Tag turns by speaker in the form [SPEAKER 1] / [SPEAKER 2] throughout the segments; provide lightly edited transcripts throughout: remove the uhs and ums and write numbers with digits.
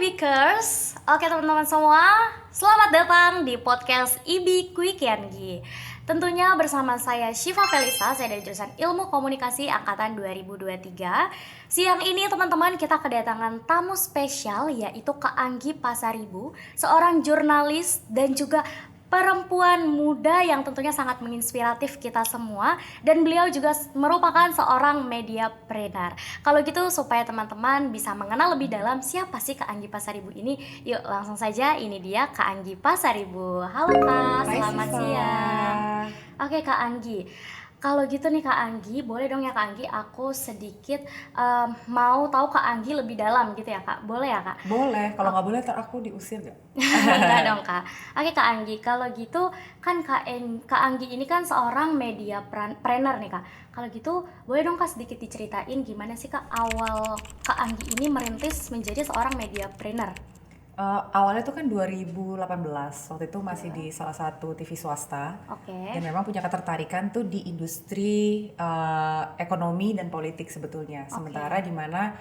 [SPEAKER 1] Quikers. Oke teman-teman semua, selamat datang di podcast IBI Quikiangi. Tentunya bersama saya Syifa Felisa, saya dari jurusan Ilmu Komunikasi angkatan 2023. Siang ini teman-teman kita kedatangan tamu spesial yaitu Kak Anggi Pasaribu, seorang jurnalis dan juga perempuan muda yang tentunya sangat menginspiratif kita semua, dan beliau juga merupakan seorang mediapreneur. Kalau gitu supaya teman-teman bisa mengenal lebih dalam siapa sih Kak Anggi Pasaribu ini, yuk langsung saja, ini dia Kak Anggi Pasaribu. Halo Kak, selamat siang. Oke Kak Anggi, kalau gitu nih Kak Anggi, boleh dong ya Kak Anggi, aku sedikit mau tahu Kak Anggi lebih dalam gitu ya Kak, boleh ya Kak?
[SPEAKER 2] Boleh, kalau nggak boleh ntar aku diusir gak?
[SPEAKER 1] Enggak dong Kak. Oke Kak Anggi, kalau gitu kan Kak Anggi ini kan seorang mediapreneur nih Kak. Kalau gitu boleh dong Kak sedikit diceritain gimana sih Kak awal Kak Anggi ini merintis menjadi seorang mediapreneur?
[SPEAKER 2] Awalnya tuh kan 2018, waktu itu masih di salah satu TV swasta.
[SPEAKER 1] Oke.
[SPEAKER 2] Dan memang punya ketertarikan tuh di industri ekonomi dan politik sebetulnya. Sementara di mana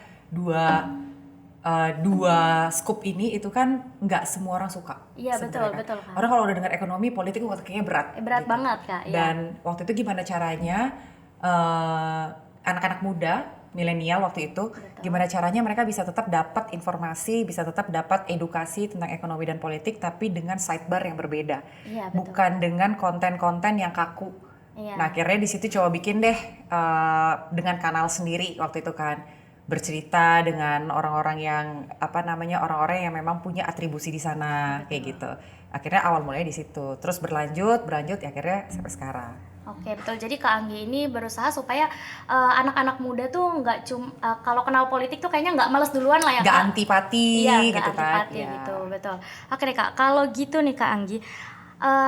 [SPEAKER 2] dua scoop ini itu kan nggak semua orang suka.
[SPEAKER 1] Iya betul
[SPEAKER 2] sebenarnya kan.
[SPEAKER 1] betul Kak.
[SPEAKER 2] Orang kalau udah dengar ekonomi, politik kayaknya berat.
[SPEAKER 1] Berat
[SPEAKER 2] gitu.
[SPEAKER 1] banget Kak. Iya.
[SPEAKER 2] Dan waktu itu gimana caranya anak-anak muda milenial waktu itu,
[SPEAKER 1] Betul.
[SPEAKER 2] gimana caranya mereka bisa tetap dapat informasi, bisa tetap dapat edukasi tentang ekonomi dan politik, tapi dengan sidebar yang berbeda,
[SPEAKER 1] Iya betul.
[SPEAKER 2] bukan dengan konten-konten yang kaku.
[SPEAKER 1] Iya.
[SPEAKER 2] Nah akhirnya di situ coba bikin deh dengan kanal sendiri waktu itu kan, bercerita dengan orang-orang yang orang-orang yang memang punya atribusi di sana. Betul. Kayak gitu. Akhirnya awal mulanya di situ, terus berlanjut ya akhirnya sampai sekarang.
[SPEAKER 1] Oke betul, jadi Kak Anggi ini berusaha supaya anak-anak muda tuh nggak kalau kenal politik tuh kayaknya nggak males duluan lah ya
[SPEAKER 2] Nggak
[SPEAKER 1] Kak.
[SPEAKER 2] antipati
[SPEAKER 1] Iya,
[SPEAKER 2] gitu kan.
[SPEAKER 1] antipati gitu, betul. Oke deh Kak, kalau gitu nih Kak Anggi,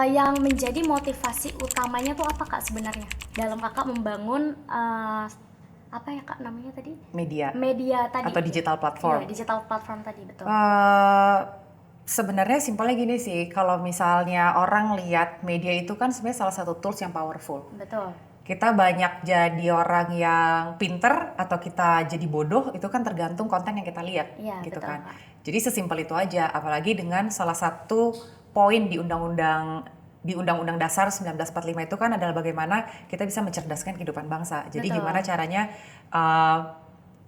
[SPEAKER 1] yang menjadi motivasi utamanya tuh apa Kak sebenarnya dalam Kakak membangun apa ya Kak namanya tadi?
[SPEAKER 2] Media
[SPEAKER 1] Tadi.
[SPEAKER 2] atau digital platform.
[SPEAKER 1] Iya, digital platform tadi, betul.
[SPEAKER 2] Sebenarnya simpelnya gini sih, kalau misalnya orang lihat media itu kan sebenarnya salah satu tools yang powerful.
[SPEAKER 1] Betul.
[SPEAKER 2] Kita banyak jadi orang yang pinter atau kita jadi bodoh, itu kan tergantung konten yang kita lihat.
[SPEAKER 1] Iya,
[SPEAKER 2] gitu
[SPEAKER 1] betul,
[SPEAKER 2] kan.
[SPEAKER 1] Kak.
[SPEAKER 2] Jadi sesimpel itu aja, apalagi dengan salah satu poin di Undang-Undang Dasar 1945 itu kan adalah bagaimana kita bisa mencerdaskan kehidupan bangsa. Jadi
[SPEAKER 1] Betul.
[SPEAKER 2] gimana caranya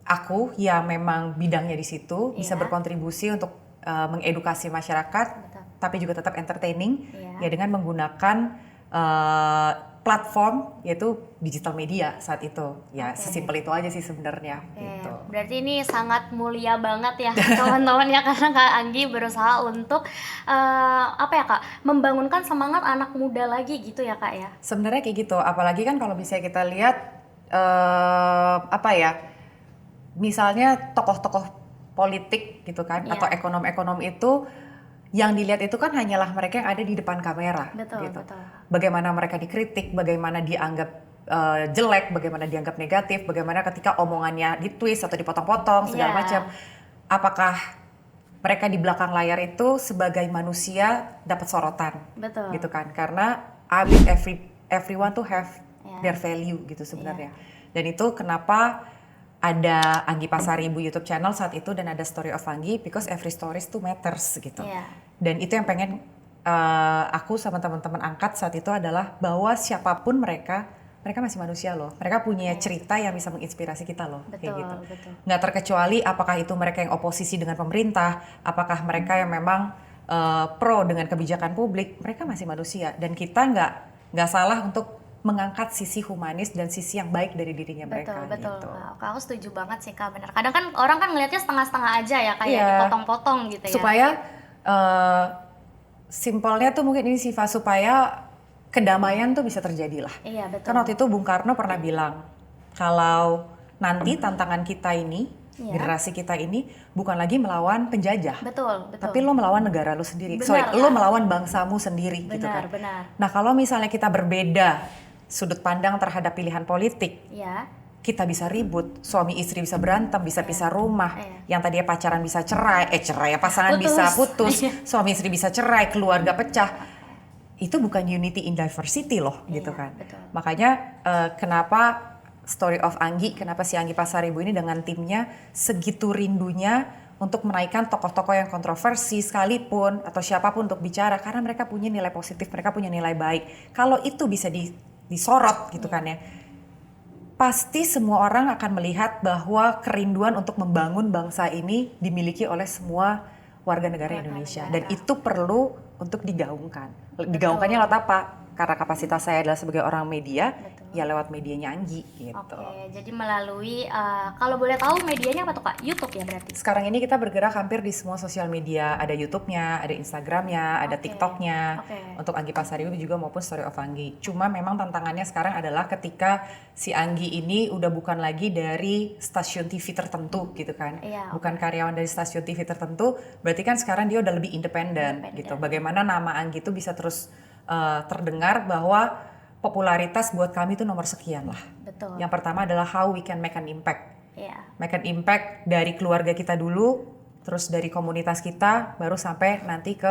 [SPEAKER 2] aku yang memang bidangnya di situ bisa berkontribusi untuk mengedukasi masyarakat. Betul. Tapi juga tetap entertaining, ya dengan menggunakan platform yaitu digital media saat itu. Ya sesimpel itu aja sih sebenarnya. Gitu.
[SPEAKER 1] Berarti ini sangat mulia banget ya teman-teman ya, karena Kak Anggi berusaha untuk Kak, membangunkan semangat anak muda lagi gitu ya Kak ya.
[SPEAKER 2] Sebenarnya kayak gitu, apalagi kan kalau misalnya kita lihat misalnya tokoh-tokoh politik gitu kan, atau ekonom-ekonom itu yang dilihat itu kan hanyalah mereka yang ada di depan kamera.
[SPEAKER 1] Betul,
[SPEAKER 2] gitu.
[SPEAKER 1] betul.
[SPEAKER 2] Bagaimana mereka dikritik, bagaimana dianggap jelek, bagaimana dianggap negatif, bagaimana ketika omongannya ditwist atau dipotong-potong segala macam. Apakah mereka di belakang layar itu sebagai manusia dapat sorotan?
[SPEAKER 1] Betul.
[SPEAKER 2] Gitu kan? Karena I believe everyone to have their value gitu sebenarnya. Dan itu kenapa ada Anggi Pasaribu YouTube channel saat itu dan ada Story of Anggi, because every stories to matters gitu. Dan itu yang pengen aku sama teman-teman angkat saat itu adalah bahwa siapapun mereka masih manusia loh. Mereka punya cerita yang bisa menginspirasi kita loh.
[SPEAKER 1] Betul,
[SPEAKER 2] kayak gitu.
[SPEAKER 1] Betul.
[SPEAKER 2] Nggak terkecuali apakah itu mereka yang oposisi dengan pemerintah, apakah mereka yang memang pro dengan kebijakan publik, mereka masih manusia. Dan kita nggak salah untuk mengangkat sisi humanis dan sisi yang baik dari dirinya mereka.
[SPEAKER 1] Betul.
[SPEAKER 2] Gitu.
[SPEAKER 1] Aku setuju banget sih Kak, benar. Kadang kan orang kan ngelihatnya setengah-setengah aja ya, kayak dipotong-potong gitu ya.
[SPEAKER 2] Supaya simpelnya tuh mungkin ini sifat supaya kedamaian tuh bisa terjadi lah.
[SPEAKER 1] Iya betul.
[SPEAKER 2] Kan waktu itu Bung Karno pernah bilang kalau nanti tantangan kita ini, generasi kita ini bukan lagi melawan penjajah.
[SPEAKER 1] Betul.
[SPEAKER 2] Tapi lo melawan negara lo sendiri.
[SPEAKER 1] Benar,
[SPEAKER 2] lo melawan bangsamu sendiri.
[SPEAKER 1] Benar,
[SPEAKER 2] gitu kan.
[SPEAKER 1] Benar.
[SPEAKER 2] Nah kalau misalnya kita berbeda sudut pandang terhadap pilihan politik, kita bisa ribut, suami istri bisa berantem, bisa pisah rumah, yang tadinya pacaran bisa pasangan bisa putus, suami istri bisa cerai, keluarga pecah. Itu bukan unity in diversity loh, gitu kan.
[SPEAKER 1] Betul.
[SPEAKER 2] Makanya kenapa Story of Anggi, kenapa si Anggi Pasaribu ini dengan timnya segitu rindunya untuk menaikkan tokoh-tokoh yang kontroversi sekalipun atau siapapun untuk bicara karena mereka punya nilai positif, mereka punya nilai baik. Kalau itu bisa disorot gitu kan ya, pasti semua orang akan melihat bahwa kerinduan untuk membangun bangsa ini dimiliki oleh semua warga negara Indonesia. Dan itu perlu untuk digaungkan. Digaungkannya lewat apa? Karena kapasitas saya adalah sebagai orang media, ya lewat medianya Anggi gitu.
[SPEAKER 1] Oke, jadi melalui, kalau boleh tahu medianya apa tuh Kak? YouTube ya berarti?
[SPEAKER 2] Sekarang ini kita bergerak hampir di semua sosial media. Ada YouTube-nya, ada Instagram-nya, ada TikTok-nya. Untuk Anggi Pasaribu juga maupun Story of Anggi. Cuma memang tantangannya sekarang adalah ketika si Anggi ini udah bukan lagi dari stasiun TV tertentu gitu kan. Bukan karyawan dari stasiun TV tertentu, berarti kan sekarang dia udah lebih independen gitu. Bagaimana nama Anggi itu bisa terus terdengar bahwa popularitas buat kami itu nomor sekian lah.
[SPEAKER 1] Betul.
[SPEAKER 2] Yang pertama adalah how we can make an impact. Make an impact dari keluarga kita dulu, terus dari komunitas kita, baru sampai nanti ke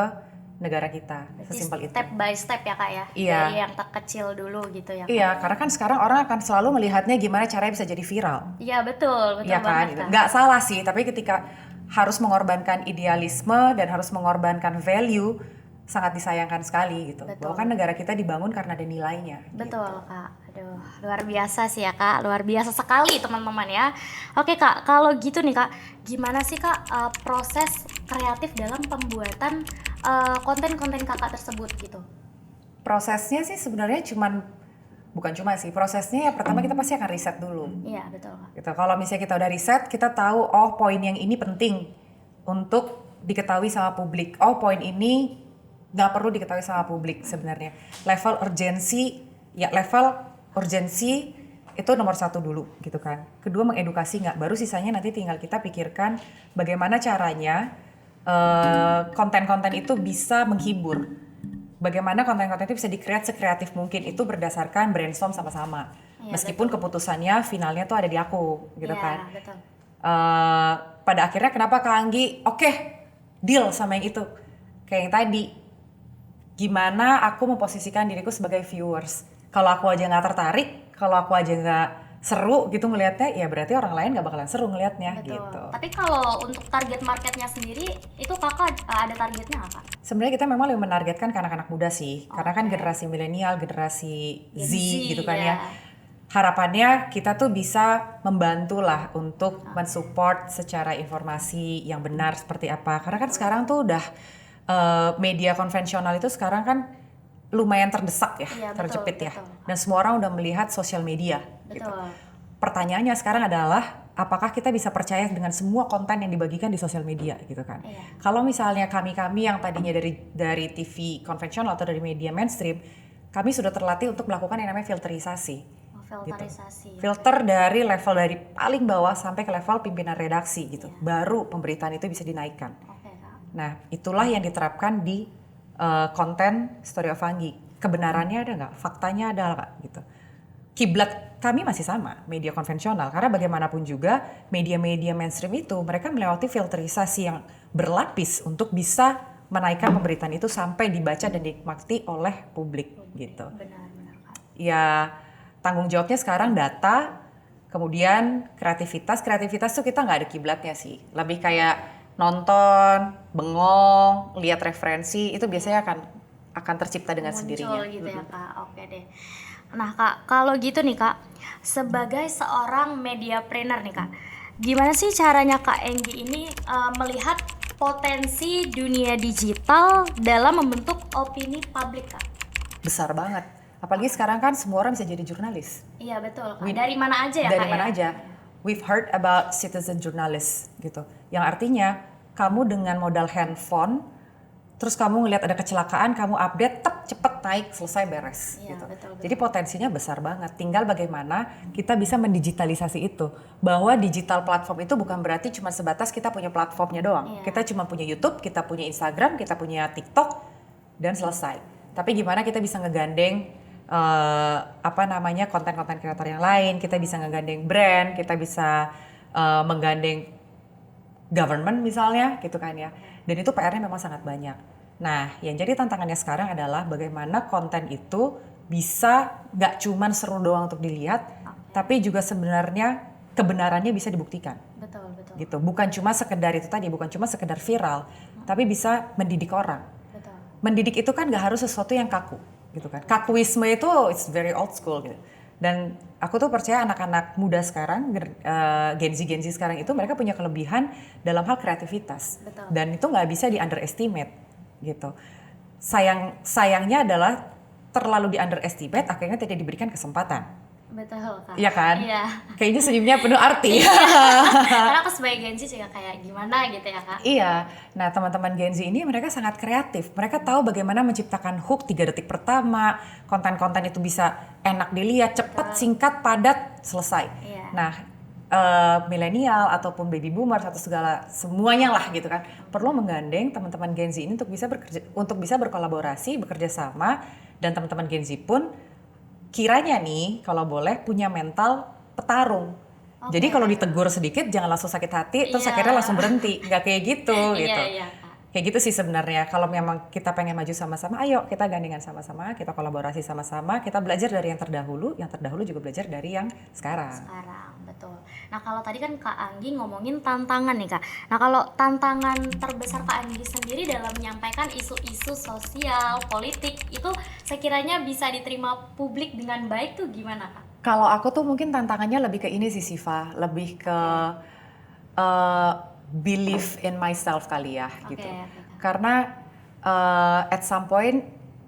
[SPEAKER 2] negara kita. Sesimpel itu.
[SPEAKER 1] Step by step ya Kak ya?
[SPEAKER 2] Iya.
[SPEAKER 1] Dari yang terkecil dulu gitu ya Kak?
[SPEAKER 2] Iya, karena kan sekarang orang akan selalu melihatnya gimana caranya bisa jadi viral.
[SPEAKER 1] Iya betul
[SPEAKER 2] Iya kan?
[SPEAKER 1] banget Kak.
[SPEAKER 2] Nggak salah sih, tapi ketika harus mengorbankan idealisme dan harus mengorbankan value, sangat disayangkan sekali gitu. Bahwa kan negara kita dibangun karena ada nilainya.
[SPEAKER 1] Betul
[SPEAKER 2] gitu.
[SPEAKER 1] Kak, aduh luar biasa sih ya Kak, luar biasa sekali teman-teman ya. Oke Kak, kalau gitu nih Kak, gimana sih Kak proses kreatif dalam pembuatan konten-konten Kakak tersebut gitu?
[SPEAKER 2] Prosesnya sih sebenarnya bukan cuma sih, prosesnya ya pertama kita pasti akan riset dulu.
[SPEAKER 1] Iya betul Kak.
[SPEAKER 2] Gitu. Kalau misalnya kita udah riset, kita tahu oh poin yang ini penting untuk diketahui sama publik. Oh poin ini nggak perlu diketahui sama publik sebenarnya. Level urgensi itu nomor satu dulu gitu kan. Kedua mengedukasi nggak, baru sisanya nanti tinggal kita pikirkan bagaimana caranya konten-konten itu bisa menghibur. Bagaimana konten-konten itu bisa di-create sekreatif mungkin, itu berdasarkan brainstorm sama-sama. Meskipun keputusannya finalnya tuh ada di aku gitu kan.
[SPEAKER 1] Betul.
[SPEAKER 2] Pada akhirnya kenapa Kak Anggi deal sama yang itu, kayak yang tadi, gimana aku memposisikan diriku sebagai viewers. Kalau aku aja nggak tertarik, kalau aku aja nggak seru gitu ngelihatnya, ya berarti orang lain nggak bakalan seru ngelihatnya gitu.
[SPEAKER 1] Tapi kalau untuk target marketnya sendiri, itu Kakak ada targetnya nggak Kak?
[SPEAKER 2] Sebenarnya kita memang lebih menargetkan ke anak-anak muda sih, karena kan generasi milenial, generasi Z gitu kan ya. Harapannya kita tuh bisa membantu lah untuk mensupport secara informasi yang benar seperti apa. Karena kan sekarang tuh udah media konvensional itu sekarang kan lumayan terdesak ya, terjepit ya. Dan semua orang udah melihat sosial media gitu. Pertanyaannya sekarang adalah apakah kita bisa percaya dengan semua konten yang dibagikan di sosial media gitu kan. Kalau misalnya kami yang tadinya dari TV konvensional atau dari media mainstream, kami sudah terlatih untuk melakukan yang namanya filterisasi.
[SPEAKER 1] Filterisasi.
[SPEAKER 2] Filter dari level dari paling bawah sampai ke level pimpinan redaksi gitu. Baru pemberitaan itu bisa dinaikkan. Nah, itulah yang diterapkan di konten Story of Anggi. Kebenarannya ada nggak? Faktanya ada nggak? Gitu. Kiblat kami masih sama, media konvensional. Karena bagaimanapun juga media-media mainstream itu mereka melewati filterisasi yang berlapis untuk bisa menaikkan pemberitaan itu sampai dibaca dan dinikmati oleh publik gitu.
[SPEAKER 1] Benar Kak.
[SPEAKER 2] Ya tanggung jawabnya sekarang data, kemudian kreativitas tuh kita nggak ada kiblatnya sih. Lebih kayak nonton, bengong, lihat referensi, itu biasanya akan tercipta dengan sendirinya.
[SPEAKER 1] Gitu ya Kak, oke deh. Nah Kak, kalau gitu nih Kak, sebagai seorang mediapreneur nih Kak, gimana sih caranya Kak Anggi ini melihat potensi dunia digital dalam membentuk opini publik Kak?
[SPEAKER 2] Besar banget, apalagi sekarang kan semua orang bisa jadi jurnalis.
[SPEAKER 1] Iya betul Kak, dari mana aja ya Kak?
[SPEAKER 2] Dari mana aja. We've heard about citizen journalist gitu. Yang artinya kamu dengan modal handphone, terus kamu ngelihat ada kecelakaan, kamu update, cepet naik, selesai beres gitu.
[SPEAKER 1] Betul.
[SPEAKER 2] Jadi potensinya besar banget. Tinggal bagaimana kita bisa mendigitalisasi itu. Bahwa digital platform itu bukan berarti cuma sebatas kita punya platformnya doang. Kita cuma punya YouTube, kita punya Instagram, kita punya TikTok, dan selesai. Tapi gimana kita bisa ngegandeng konten-konten kreator yang lain, kita bisa ngegandeng brand, kita bisa menggandeng government misalnya gitu kan ya. Dan itu PR-nya memang sangat banyak. Nah, yang jadi tantangannya sekarang adalah bagaimana konten itu bisa gak cuman seru doang untuk dilihat, tapi juga sebenarnya kebenarannya bisa dibuktikan.
[SPEAKER 1] Betul.
[SPEAKER 2] Gitu. Bukan cuma sekedar itu tadi, bukan cuma sekedar viral, tapi bisa mendidik orang.
[SPEAKER 1] Betul.
[SPEAKER 2] Mendidik itu kan nggak harus sesuatu yang kaku, gitu kan. Kakuisme itu it's very old school gitu. Dan aku tuh percaya anak-anak muda sekarang, Gen Z sekarang itu mereka punya kelebihan dalam hal kreativitas.
[SPEAKER 1] Betul.
[SPEAKER 2] Dan itu nggak bisa di underestimate gitu. Sayangnya adalah terlalu di underestimate, akhirnya tidak diberikan kesempatan.
[SPEAKER 1] Betul, Kak.
[SPEAKER 2] Iya kan?
[SPEAKER 1] Iya.
[SPEAKER 2] Kayaknya senyumnya penuh arti.
[SPEAKER 1] Karena aku sebagai Gen Z juga kayak gimana gitu ya, Kak.
[SPEAKER 2] Iya. Nah, teman-teman Gen Z ini mereka sangat kreatif. Mereka tahu bagaimana menciptakan hook 3 detik pertama. Konten-konten itu bisa enak dilihat, cepat, singkat, padat, selesai.
[SPEAKER 1] Iya.
[SPEAKER 2] Nah, milenial ataupun baby boomer atau segala semuanya lah gitu kan, perlu menggandeng teman-teman Gen Z ini untuk bisa berkolaborasi, bekerja sama, dan teman-teman Gen Z pun kiranya nih kalau boleh punya mental petarung. Jadi kalau ditegur sedikit jangan langsung sakit hati terus akhirnya langsung berhenti. Nggak kayak gitu gitu.
[SPEAKER 1] Iya, Kak.
[SPEAKER 2] Kayak gitu sih sebenarnya. Kalau memang kita pengen maju sama-sama, ayo kita gandengan sama-sama, kita kolaborasi sama-sama, kita belajar dari yang terdahulu juga belajar dari yang sekarang.
[SPEAKER 1] Betul. Nah, kalau tadi kan Kak Anggi ngomongin tantangan nih, Kak. Nah, kalau tantangan terbesar Kak Anggi sendiri dalam menyampaikan isu-isu sosial, politik itu sekiranya bisa diterima publik dengan baik tuh gimana, Kak?
[SPEAKER 2] Kalau aku tuh mungkin tantangannya lebih ke ini sih Siva, lebih ke believe in myself kali ya gitu. Karena at some point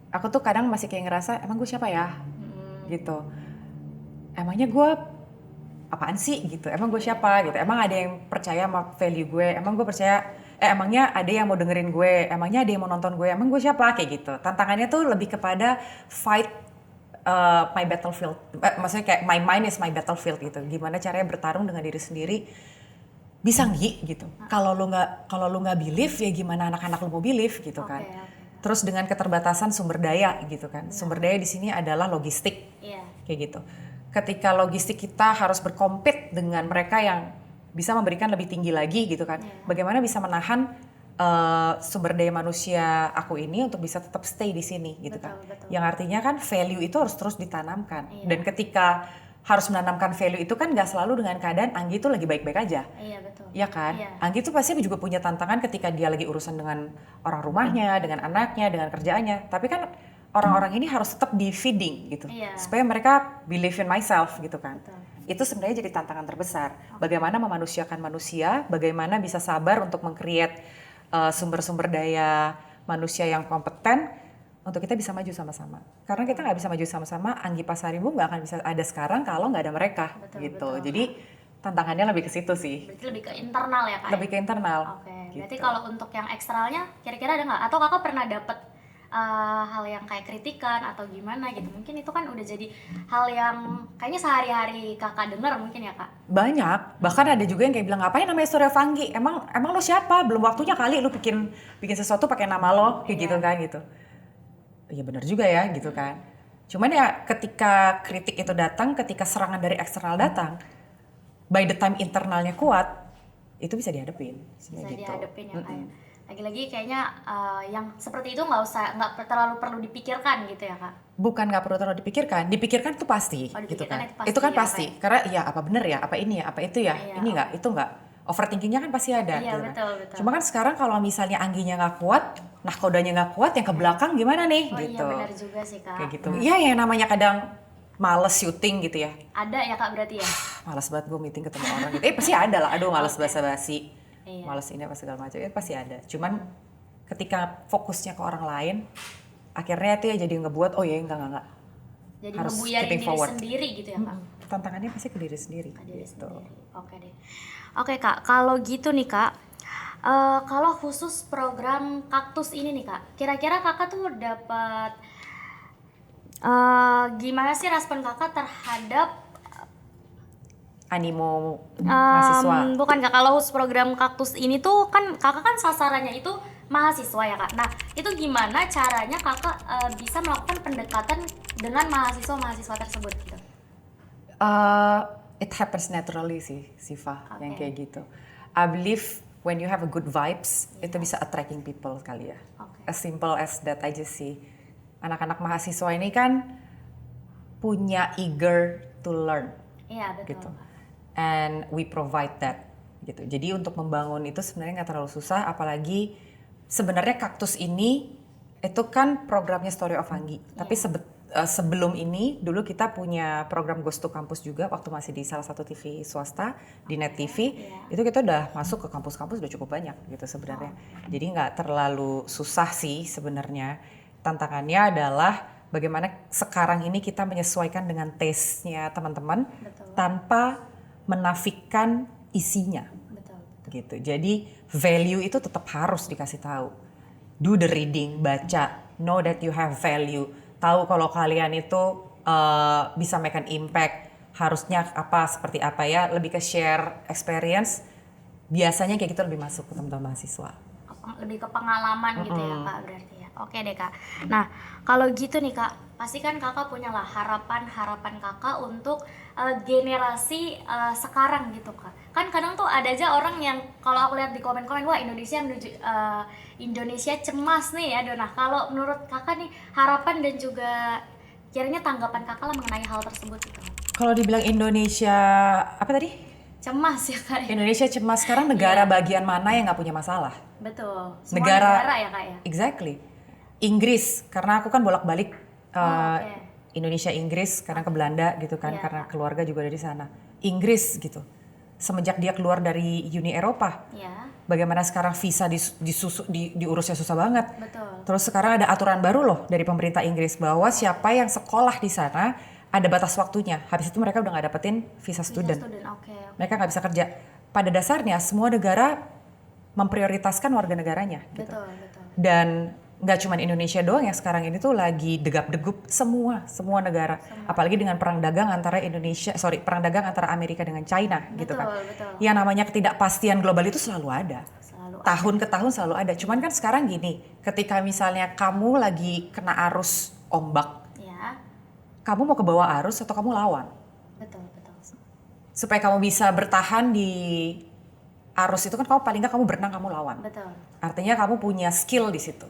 [SPEAKER 2] aku tuh kadang masih kayak ngerasa emang gue siapa ya gitu. Emangnya gue apaan sih gitu, emang gue siapa gitu, emang ada yang percaya sama value gue, emang gue percaya, emangnya ada yang mau dengerin gue, emangnya ada yang mau nonton gue, emang gue siapa, kayak gitu. Tantangannya tuh lebih kepada fight my battlefield, maksudnya kayak my mind is my battlefield gitu, gimana caranya bertarung dengan diri sendiri, bisa nggih gitu. Kalau lu nggak believe ya gimana anak-anak lu mau believe gitu kan. Terus dengan keterbatasan sumber daya gitu kan, sumber daya di sini adalah logistik, kayak gitu. Ketika logistik kita harus berkompet dengan mereka yang bisa memberikan lebih tinggi lagi gitu kan. Bagaimana bisa menahan sumber daya manusia aku ini untuk bisa tetap stay di sini gitu kan. Yang artinya kan value itu harus terus ditanamkan. Dan ketika harus menanamkan value itu kan gak selalu dengan keadaan Anggi itu lagi baik-baik aja.
[SPEAKER 1] Iya, betul.
[SPEAKER 2] Iya kan? Anggi itu pasti juga punya tantangan ketika dia lagi urusan dengan orang rumahnya, dengan anaknya, dengan kerjaannya. Tapi kan orang-orang ini harus tetap di feeding gitu, supaya mereka believe in myself gitu kan. Itu sebenarnya jadi tantangan terbesar. Bagaimana memanusiakan manusia, bagaimana bisa sabar untuk meng-create sumber-sumber daya manusia yang kompeten untuk kita bisa maju sama-sama. Karena kita nggak bisa maju sama-sama, Anggi Pasaribu nggak akan bisa ada sekarang kalau nggak ada mereka gitu. Jadi tantangannya lebih ke situ sih.
[SPEAKER 1] Berarti lebih ke internal ya, Kak?
[SPEAKER 2] Lebih ke internal.
[SPEAKER 1] Berarti kalau untuk yang eksternalnya kira-kira ada nggak? Atau Kakak pernah dapet hal yang kayak kritikan atau gimana gitu? Mungkin itu kan udah jadi hal yang kayaknya sehari-hari Kakak dengar mungkin ya, Kak?
[SPEAKER 2] Banyak, bahkan ada juga yang kayak bilang ngapain namanya Story of Anggi? Emang lo siapa? Belum waktunya kali lu bikin sesuatu pakai nama lo kayak gitu kan gitu. Iya benar juga ya gitu kan. Cuman ya ketika kritik itu datang, ketika serangan dari eksternal datang, by the time internalnya kuat, itu bisa dihadapin.
[SPEAKER 1] Bisa dihadapin ya, Kak. Lagi-lagi kayaknya yang seperti itu nggak terlalu perlu dipikirkan gitu ya, Kak?
[SPEAKER 2] Bukan nggak perlu terlalu dipikirkan itu pasti gitu kan. Itu kan pasti.
[SPEAKER 1] Ya,
[SPEAKER 2] karena ya apa bener ya, apa ini ya, apa itu ya, ini nggak, itu nggak. Overthinkingnya kan pasti ada.
[SPEAKER 1] Iya,
[SPEAKER 2] gitu
[SPEAKER 1] betul.
[SPEAKER 2] Kan. Cuma kan sekarang kalau misalnya Angginya nggak kuat, nahkodanya nggak kuat, yang ke belakang gimana nih gitu.
[SPEAKER 1] Iya benar juga sih, Kak.
[SPEAKER 2] Kayak gitu. Iya yang namanya kadang males syuting gitu ya.
[SPEAKER 1] Ada ya, Kak, berarti ya?
[SPEAKER 2] Males banget gue meeting ketemu orang gitu. Pasti ada lah, aduh males basa-basi. Males ini apa segala macam, pasti ada. Cuman ketika fokusnya ke orang lain, akhirnya itu ya jadi ngebuat, oh ya enggak.
[SPEAKER 1] Jadi
[SPEAKER 2] harus
[SPEAKER 1] ngebuyarin
[SPEAKER 2] keeping
[SPEAKER 1] diri
[SPEAKER 2] forward
[SPEAKER 1] sendiri gitu ya, Kak?
[SPEAKER 2] Tantangannya pasti ke diri sendiri.
[SPEAKER 1] Oke deh. Oke, Kak, kalau gitu nih, Kak, kalau khusus program Kaktus ini nih, Kak, kira-kira Kakak tuh dapat gimana sih respon Kakak terhadap
[SPEAKER 2] animo mahasiswa?
[SPEAKER 1] Bukan, Kak, kalau khusus program Kaktus ini tuh kan Kakak kan sasarannya itu mahasiswa ya, Kak. Nah, itu gimana caranya Kakak bisa melakukan pendekatan dengan mahasiswa tersebut gitu?
[SPEAKER 2] It happens naturally sih, Siva, yang kayak gitu. I believe when you have a good vibes, itu bisa attracting people kali ya. As simple as that aja sih. Anak-anak mahasiswa ini kan punya eager to learn.
[SPEAKER 1] Iya, betul.
[SPEAKER 2] Gitu. And we provide that. gitu. Jadi untuk membangun itu sebenarnya nggak terlalu susah, apalagi sebenarnya Kaktus ini itu kan programnya Story of Anggi. Tapi sebelum ini dulu kita punya program Ghost to Campus juga waktu masih di salah satu TV swasta di Net TV. Itu kita udah masuk ke kampus-kampus udah cukup banyak gitu sebenarnya. Jadi nggak terlalu susah sih sebenarnya. Tantangannya adalah bagaimana sekarang ini kita menyesuaikan dengan taste-nya teman-teman tanpa menafikan isinya. Gitu. Jadi value itu tetap harus dikasih tahu. Do the reading, baca, know that you have value. Tahu kalau kalian itu bisa make an impact, harusnya apa seperti apa ya, lebih ke share experience. Biasanya kayak gitu lebih masuk ke teman-teman mahasiswa.
[SPEAKER 1] Lebih ke pengalaman gitu ya Kak berarti ya. Oke deh Kak. Nah kalau gitu nih Kak, pasti kan Kakak punya lah harapan Kakak untuk generasi sekarang gitu Kak. Kan kadang tuh ada aja orang yang kalau aku lihat di komen-komen, wah Indonesia menuju Indonesia cemas nih ya Dona. Kalau menurut Kakak nih harapan dan juga kiranya tanggapan Kakak lah mengenai hal tersebut gitu.
[SPEAKER 2] Kalau dibilang Indonesia apa tadi?
[SPEAKER 1] Cemas ya Kak.
[SPEAKER 2] Indonesia cemas sekarang negara bagian mana yang nggak punya masalah?
[SPEAKER 1] Betul. Semua negara ya Kak ya.
[SPEAKER 2] Exactly. Inggris karena aku kan bolak-balik Indonesia Inggris karena ke Belanda gitu kan karena keluarga juga dari sana. Inggris gitu. Semenjak dia keluar dari Uni Eropa. Bagaimana sekarang visa diurusnya susah banget.
[SPEAKER 1] Betul.
[SPEAKER 2] Terus sekarang ada aturan baru loh dari pemerintah Inggris bahwa siapa yang sekolah di sana ada batas waktunya. Habis itu mereka udah nggak dapetin visa student. Mereka nggak bisa kerja. Pada dasarnya semua negara memprioritaskan warga negaranya. Gitu.
[SPEAKER 1] Betul.
[SPEAKER 2] Dan nggak cuma Indonesia doang yang sekarang ini tuh lagi degap-degup semua negara. Apalagi dengan perang dagang antara Amerika dengan China gitu kan.
[SPEAKER 1] Betul.
[SPEAKER 2] Yang namanya ketidakpastian global itu selalu ada. Tahun ke tahun selalu ada. Cuman kan sekarang gini, ketika misalnya kamu lagi kena arus ombak, kamu mau ke bawah arus atau kamu lawan?
[SPEAKER 1] Betul.
[SPEAKER 2] Supaya kamu bisa bertahan di arus itu kan paling nggak kamu berenang, kamu lawan.
[SPEAKER 1] Betul.
[SPEAKER 2] Artinya kamu punya skill di situ.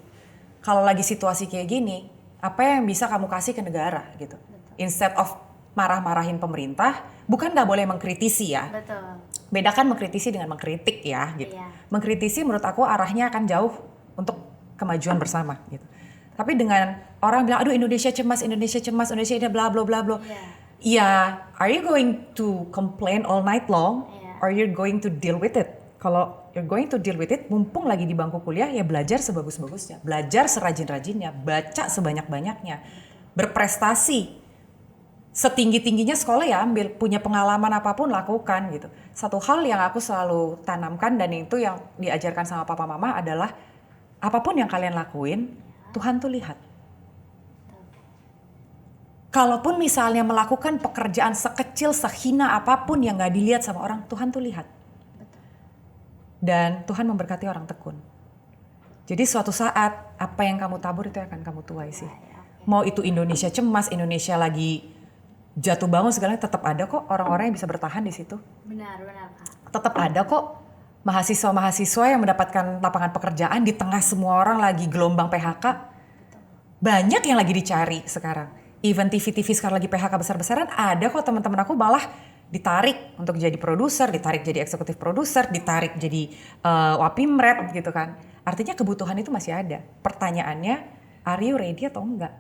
[SPEAKER 2] Kalau lagi situasi kayak gini, apa yang bisa kamu kasih ke negara gitu? Instead of marah-marahin pemerintah, bukan nggak boleh mengkritisi ya.
[SPEAKER 1] Betul.
[SPEAKER 2] Bedakan mengkritisi dengan mengkritik ya gitu. Mengkritisi menurut aku arahnya akan jauh untuk kemajuan bersama gitu. Tapi dengan orang bilang, aduh Indonesia cemas, Indonesia ini bla bla bla bla. Ya, are you going to complain all night long? Or you're going to deal with it? Kalau you're going to deal with it, mumpung lagi di bangku kuliah ya belajar sebagus-bagusnya, belajar serajin-rajinnya, baca sebanyak-banyaknya, berprestasi setinggi-tingginya sekolah ya ambil, punya pengalaman apapun lakukan gitu. Satu hal yang aku selalu tanamkan dan itu yang diajarkan sama papa mama adalah apapun yang kalian lakuin, Tuhan tuh lihat. Kalaupun misalnya melakukan pekerjaan sekecil, sehina apapun yang gak dilihat sama orang, Tuhan tuh lihat. Dan Tuhan memberkati orang tekun. Jadi suatu saat apa yang kamu tabur itu akan kamu tuai sih. Mau itu Indonesia cemas, Indonesia lagi jatuh bangun segalanya, tetap ada kok orang-orang yang bisa bertahan di situ.
[SPEAKER 1] Benar Kak.
[SPEAKER 2] Tetap ada kok mahasiswa-mahasiswa yang mendapatkan lapangan pekerjaan di tengah semua orang lagi gelombang PHK. Banyak yang lagi dicari sekarang. Even TV-TV sekarang lagi PHK besar-besaran, ada kok teman-teman aku malah ditarik untuk jadi produser, ditarik jadi eksekutif produser, ditarik jadi wapimret gitu kan. Artinya kebutuhan itu masih ada. Pertanyaannya, are you ready atau enggak?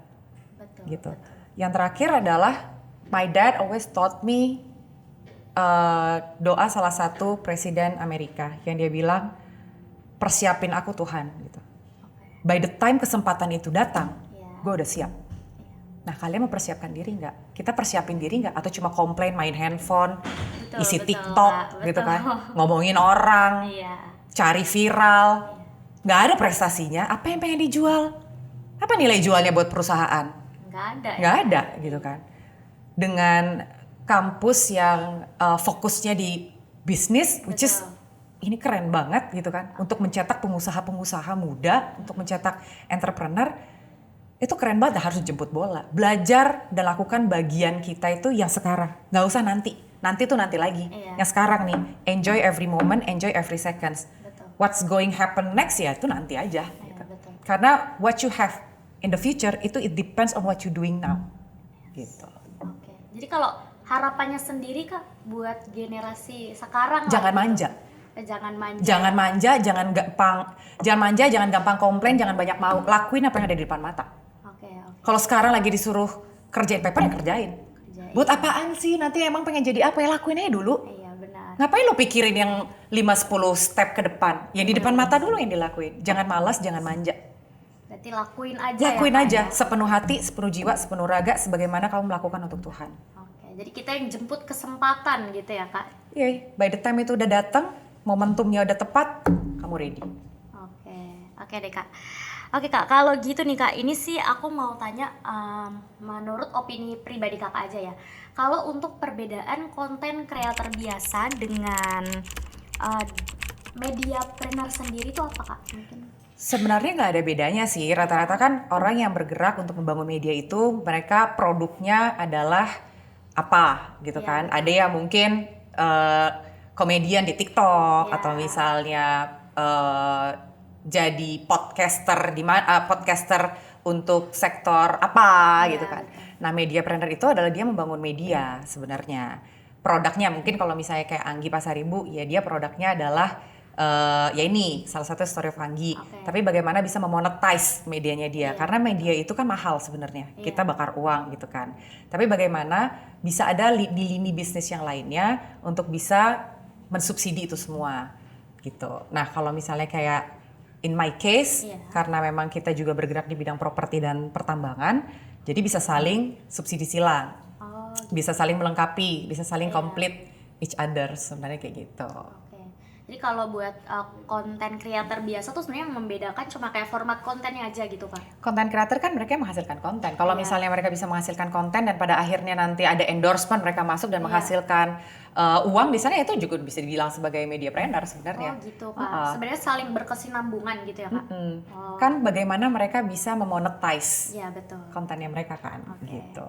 [SPEAKER 2] Betul. Yang terakhir adalah, my dad always taught me doa salah satu presiden Amerika yang dia bilang, persiapin aku Tuhan gitu. By the time kesempatan itu datang, gue udah siap. Nah kalian mempersiapkan diri nggak? Kita persiapin diri nggak? Atau cuma komplain, main handphone, isi TikTok gitu kan? Ngomongin orang, cari viral, nggak ada prestasinya. Apa yang pengen dijual? Apa nilai jualnya buat perusahaan? Nggak ada gitu kan? Dengan kampus yang fokusnya di bisnis, which is ini keren banget gitu kan? Untuk mencetak pengusaha-pengusaha muda, untuk mencetak entrepreneur. Itu keren banget, harus jemput bola. Belajar dan lakukan bagian kita itu yang sekarang. Gak usah nanti tuh nanti lagi. Yang sekarang nih, enjoy every moment, enjoy every seconds. What's going happen next ya itu nanti aja. Gitu. Karena what you have in the future itu it depends on what you doing now. Gitu.
[SPEAKER 1] Jadi kalau harapannya sendiri Kak buat generasi sekarang
[SPEAKER 2] jangan manja.
[SPEAKER 1] Jangan manja.
[SPEAKER 2] Jangan manja, jangan gampang komplain, jangan banyak mau. Lakuin apa yang ada di depan mata.
[SPEAKER 1] Oke.
[SPEAKER 2] Kalau sekarang lagi disuruh kerjain paper, ya kerjain. Buat apaan sih? Nanti emang pengen jadi apa, ya lakuin aja dulu.
[SPEAKER 1] Iya, benar.
[SPEAKER 2] Ngapain lo pikirin yang 5-10 step ke depan? Yang di depan mata dulu yang dilakuin. Jangan malas, jangan manja.
[SPEAKER 1] Berarti lakuin aja.
[SPEAKER 2] Lakuin aja, sepenuh hati, sepenuh jiwa, sepenuh raga, sebagaimana kamu melakukan untuk Tuhan.
[SPEAKER 1] Oke, jadi kita yang jemput kesempatan gitu ya Kak?
[SPEAKER 2] Iya, by the time itu udah datang, momentumnya udah tepat, kamu ready.
[SPEAKER 1] Oke deh Kak. Oke Kak, kalau gitu nih Kak, ini sih aku mau tanya menurut opini pribadi Kakak aja ya. Kalau untuk perbedaan konten kreator biasa dengan mediapreneur sendiri itu apa Kak? Mungkin.
[SPEAKER 2] Sebenarnya nggak ada bedanya sih, rata-rata kan orang yang bergerak untuk membangun media itu mereka produknya adalah apa gitu kan. Ada yang mungkin komedian di TikTok atau misalnya jadi podcaster podcaster untuk sektor apa gitu kan. Nah, mediapreneur itu adalah dia membangun media sebenarnya. Produknya mungkin kalau misalnya kayak Anggi Pasaribu, ya dia produknya adalah ya ini salah satu story of Anggi. Tapi bagaimana bisa memonetize medianya dia? Karena media itu kan mahal sebenarnya. Kita bakar uang gitu kan. Tapi bagaimana bisa ada di lini bisnis yang lainnya untuk bisa mensubsidi itu semua gitu. Nah, kalau misalnya kayak in my case, karena memang kita juga bergerak di bidang properti dan pertambangan, jadi bisa saling subsidi silang. Bisa saling melengkapi, bisa saling complete each other sebenarnya kayak gitu.
[SPEAKER 1] Jadi kalau buat konten creator biasa tuh sebenarnya yang membedakan cuma kayak format kontennya aja gitu Kak?
[SPEAKER 2] Konten creator kan mereka yang menghasilkan konten. Kalau misalnya mereka bisa menghasilkan konten dan pada akhirnya nanti ada endorsement mereka masuk dan menghasilkan uang di sana, itu juga bisa dibilang sebagai mediapreneur sebenarnya.
[SPEAKER 1] Oh gitu Kak, sebenarnya saling berkesinambungan gitu ya Kak?
[SPEAKER 2] Kan bagaimana mereka bisa memonetize kontennya mereka kan gitu.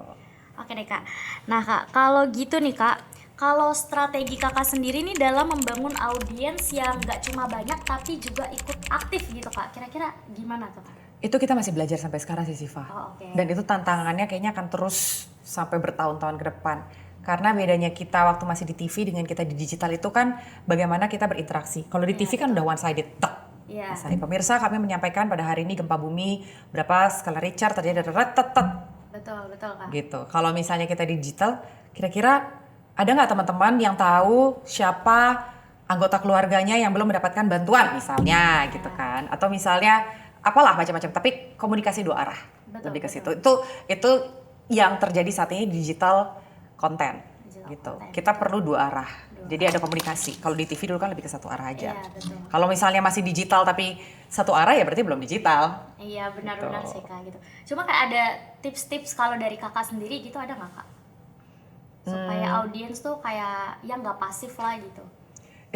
[SPEAKER 1] Oke deh Kak, nah Kak kalau gitu nih Kak, kalau strategi Kakak sendiri nih dalam membangun audiens yang gak cuma banyak tapi juga ikut aktif gitu Kak, kira-kira gimana tuh Kak?
[SPEAKER 2] Itu kita masih belajar sampai sekarang sih Siva. Dan itu tantangannya kayaknya akan terus sampai bertahun-tahun ke depan. Karena bedanya kita waktu masih di TV dengan kita di digital itu kan bagaimana kita berinteraksi. Kalau di TV kan udah one sided, misalnya pemirsa kami menyampaikan pada hari ini gempa bumi berapa skala Richter terjadi
[SPEAKER 1] Betul Kak.
[SPEAKER 2] Gitu. Kalau misalnya kita di digital, kira-kira ada nggak teman-teman yang tahu siapa anggota keluarganya yang belum mendapatkan bantuan misalnya gitu kan? Atau misalnya apalah macam-macam. Tapi komunikasi dua arah. Lebih ke situ. Itu yang terjadi saat ini di digital konten gitu. Kita perlu dua arah. Jadi ada komunikasi. Kalau di TV dulu kan lebih ke satu arah aja. Kalau misalnya masih digital tapi satu arah, ya berarti belum digital.
[SPEAKER 1] Iya benar-benar sih Kak gitu. Cuma kayak ada tips-tips kalau dari Kakak sendiri gitu ada nggak Kak? Supaya audiens tuh kayak yang nggak pasif lah gitu.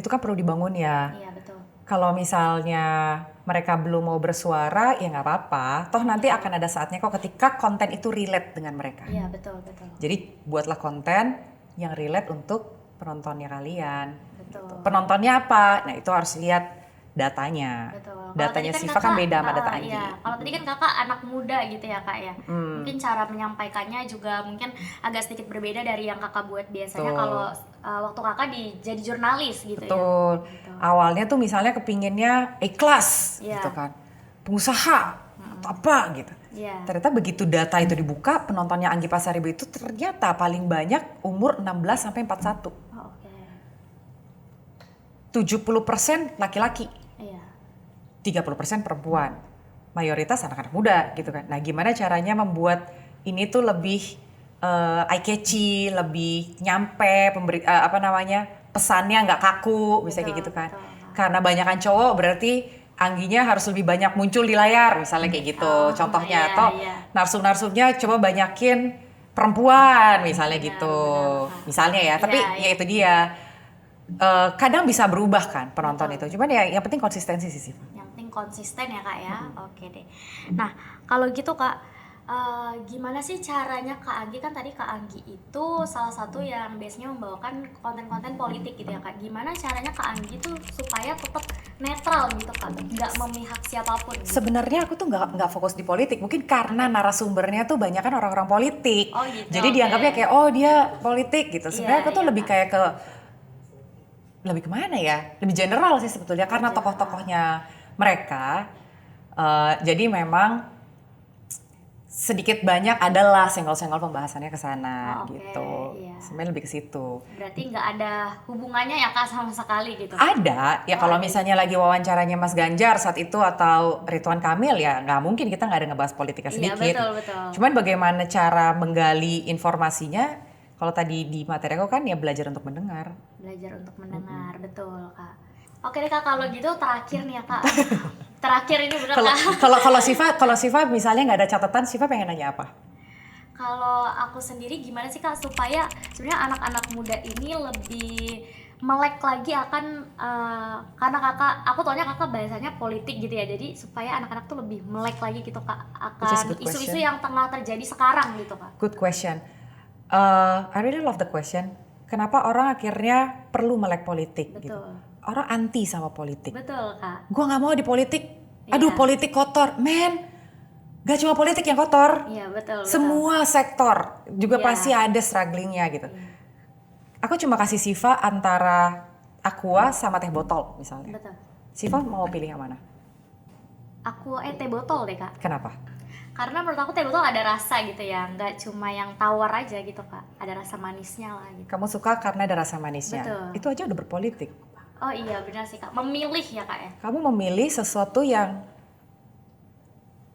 [SPEAKER 2] Itu kan perlu dibangun ya.
[SPEAKER 1] Iya betul.
[SPEAKER 2] Kalau misalnya mereka belum mau bersuara, ya nggak apa-apa. Toh nanti akan ada saatnya kok ketika konten itu relate dengan mereka.
[SPEAKER 1] Iya betul.
[SPEAKER 2] Jadi buatlah konten yang relate untuk penontonnya kalian.
[SPEAKER 1] Betul.
[SPEAKER 2] Penontonnya apa? Nah itu harus lihat datanya.
[SPEAKER 1] Betul.
[SPEAKER 2] Datanya Siva kan beda sama data Anggi.
[SPEAKER 1] Iya. Kalau tadi kan Kakak anak muda gitu ya Kak ya. Mungkin cara menyampaikannya juga mungkin agak sedikit berbeda dari yang Kakak buat biasanya kalau waktu Kakak jadi jurnalis gitu.
[SPEAKER 2] Betul.
[SPEAKER 1] Ya. Betul.
[SPEAKER 2] Awalnya tuh misalnya kepinginnya kelas gitu kan. Pengusaha atau apa gitu. Ternyata begitu data itu dibuka, penontonnya Anggi Pasaribu itu ternyata paling banyak umur 16 sampai 41. 70% laki-laki. 30% perempuan. Mayoritas anak-anak muda gitu kan. Nah, gimana caranya membuat ini tuh lebih eye catchy, lebih nyampe pesannya nggak kaku, misalnya kayak gitu kan. Karena banyakan cowok berarti Angginya harus lebih banyak muncul di layar, misalnya kayak gitu. Contohnya atau narsum-narsumnya coba banyakin perempuan, misalnya gitu. Misalnya ya, tapi ya itu dia. Kadang bisa berubah kan penonton itu. Cuman ya yang penting konsistensi sih.
[SPEAKER 1] Yang penting konsisten ya Kak ya. Oke deh. Nah, kalau gitu Kak, gimana sih caranya Kak Anggi, kan tadi Kak Anggi itu salah satu yang biasanya membawakan konten-konten politik gitu ya Kak. Gimana caranya Kak Anggi tuh supaya tetap netral gitu Kak, nggak memihak siapapun gitu?
[SPEAKER 2] Sebenarnya aku tuh nggak fokus di politik, mungkin karena narasumbernya tuh banyak kan orang-orang politik.
[SPEAKER 1] Gitu,
[SPEAKER 2] jadi dianggapnya kayak dia politik gitu. Sebenarnya aku tuh lebih kayak ke lebih kemana ya? Lebih general sih sebetulnya karena tokoh-tokohnya mereka. Jadi memang sedikit banyak adalah senggol-senggol pembahasannya ke sana gitu.
[SPEAKER 1] Iya.
[SPEAKER 2] Sebenarnya lebih ke situ.
[SPEAKER 1] Berarti nggak ada hubungannya ya Kak sama sekali gitu?
[SPEAKER 2] Ada, ya kalau misalnya lagi wawancaranya Mas Ganjar saat itu atau Ridwan Kamil ya nggak mungkin kita nggak ada ngebahas politika sedikit.
[SPEAKER 1] Iya betul.
[SPEAKER 2] Cuman bagaimana cara menggali informasinya, kalau tadi di materi aku kan ya belajar untuk mendengar.
[SPEAKER 1] Belajar untuk mendengar, betul Kak. Oke deh Kak, kalau gitu terakhir nih ya Kak. Terakhir ini bener Kak.
[SPEAKER 2] Kalau Siva misalnya nggak ada catatan, Siva pengen nanya apa?
[SPEAKER 1] Kalau aku sendiri gimana sih Kak supaya sebenarnya anak-anak muda ini lebih melek lagi akan karena aku taunya kakak bahasanya politik gitu ya, jadi supaya anak-anak tuh lebih melek lagi gitu Kak akan isu-isu yang tengah terjadi sekarang gitu Kak.
[SPEAKER 2] Good question. I really love the question. Kenapa orang akhirnya perlu melek politik?
[SPEAKER 1] Betul.
[SPEAKER 2] Gitu? Orang anti sama politik.
[SPEAKER 1] Betul Kak.
[SPEAKER 2] Gue nggak mau di politik. Aduh politik kotor, men. Gak cuma politik yang kotor.
[SPEAKER 1] Iya betul.
[SPEAKER 2] Semua sektor juga pasti ada strugglingnya gitu. Aku cuma kasih Siva antara Aqua sama teh botol misalnya.
[SPEAKER 1] Betul.
[SPEAKER 2] Siva mau pilih yang mana?
[SPEAKER 1] Aku teh botol deh Kak.
[SPEAKER 2] Kenapa?
[SPEAKER 1] Karena menurut aku teh botol ada rasa gitu ya, nggak cuma yang tawar aja gitu Kak. Ada rasa manisnya lah gitu.
[SPEAKER 2] Kamu suka karena ada rasa manisnya.
[SPEAKER 1] Betul.
[SPEAKER 2] Itu aja udah berpolitik.
[SPEAKER 1] Oh iya benar sih Kak, memilih ya Kak ya.
[SPEAKER 2] Kamu memilih sesuatu yang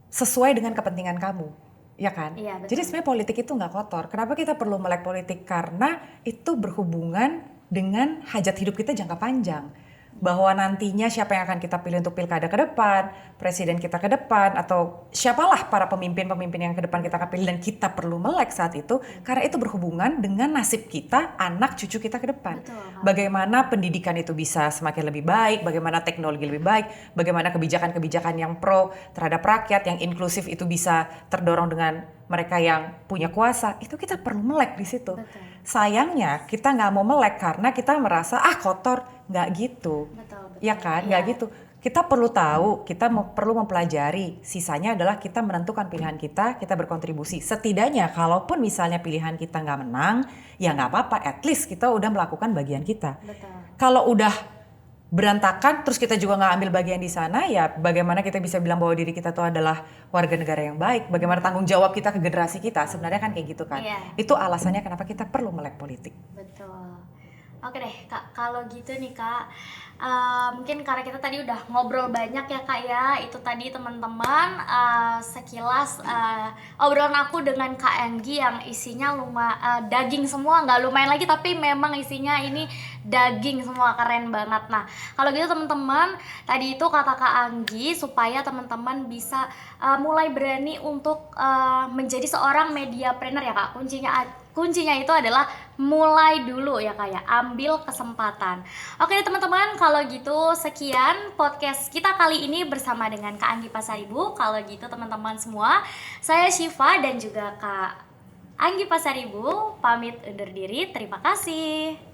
[SPEAKER 2] sesuai dengan kepentingan kamu, ya kan?
[SPEAKER 1] Iya, betul.
[SPEAKER 2] Jadi sebenarnya politik itu nggak kotor. Kenapa kita perlu melek politik? Karena itu berhubungan dengan hajat hidup kita jangka panjang. Bahwa nantinya siapa yang akan kita pilih untuk pilkada ke depan, presiden kita ke depan, atau siapalah para pemimpin-pemimpin yang ke depan kita akan pilih, dan kita perlu melek saat itu, karena itu berhubungan dengan nasib kita, anak cucu kita ke depan.
[SPEAKER 1] Betul.
[SPEAKER 2] Bagaimana pendidikan itu bisa semakin lebih baik, bagaimana teknologi lebih baik, bagaimana kebijakan-kebijakan yang pro terhadap rakyat, yang inklusif itu bisa terdorong dengan mereka yang punya kuasa, itu kita perlu melek di situ.
[SPEAKER 1] Betul.
[SPEAKER 2] Sayangnya kita nggak mau melek karena kita merasa kotor, nggak gitu.
[SPEAKER 1] Betul.
[SPEAKER 2] Ya kan, nggak gitu. Kita perlu tahu, kita perlu mempelajari. Sisanya adalah kita menentukan pilihan kita berkontribusi. Setidaknya kalaupun misalnya pilihan kita nggak menang, ya nggak apa-apa. At least kita udah melakukan bagian kita.
[SPEAKER 1] Betul.
[SPEAKER 2] Kalau udah berantakan, terus kita juga nggak ambil bagian di sana, ya bagaimana kita bisa bilang bahwa diri kita tuh adalah warga negara yang baik? Bagaimana tanggung jawab kita ke generasi kita? Sebenarnya kan kayak gitu kan.
[SPEAKER 1] Iya.
[SPEAKER 2] Itu alasannya kenapa kita perlu melek politik.
[SPEAKER 1] Betul. Oke deh Kak, kalau gitu nih Kak, mungkin karena kita tadi udah ngobrol banyak ya Kak ya, itu tadi teman-teman sekilas obrolan aku dengan Kak Anggi yang isinya daging semua, nggak lumayan lagi tapi memang isinya ini daging semua, keren banget. Nah kalau gitu teman-teman, tadi itu kata Kak Anggi supaya teman-teman bisa mulai berani untuk menjadi seorang mediapreneur ya Kak. Kuncinya itu adalah mulai dulu ya Kak ya, ambil kesempatan. Oke teman-teman, kalau gitu sekian podcast kita kali ini bersama dengan Kak Anggi Pasaribu. Kalau gitu teman-teman semua, saya Syifa dan juga Kak Anggi Pasaribu pamit undur diri. Terima kasih.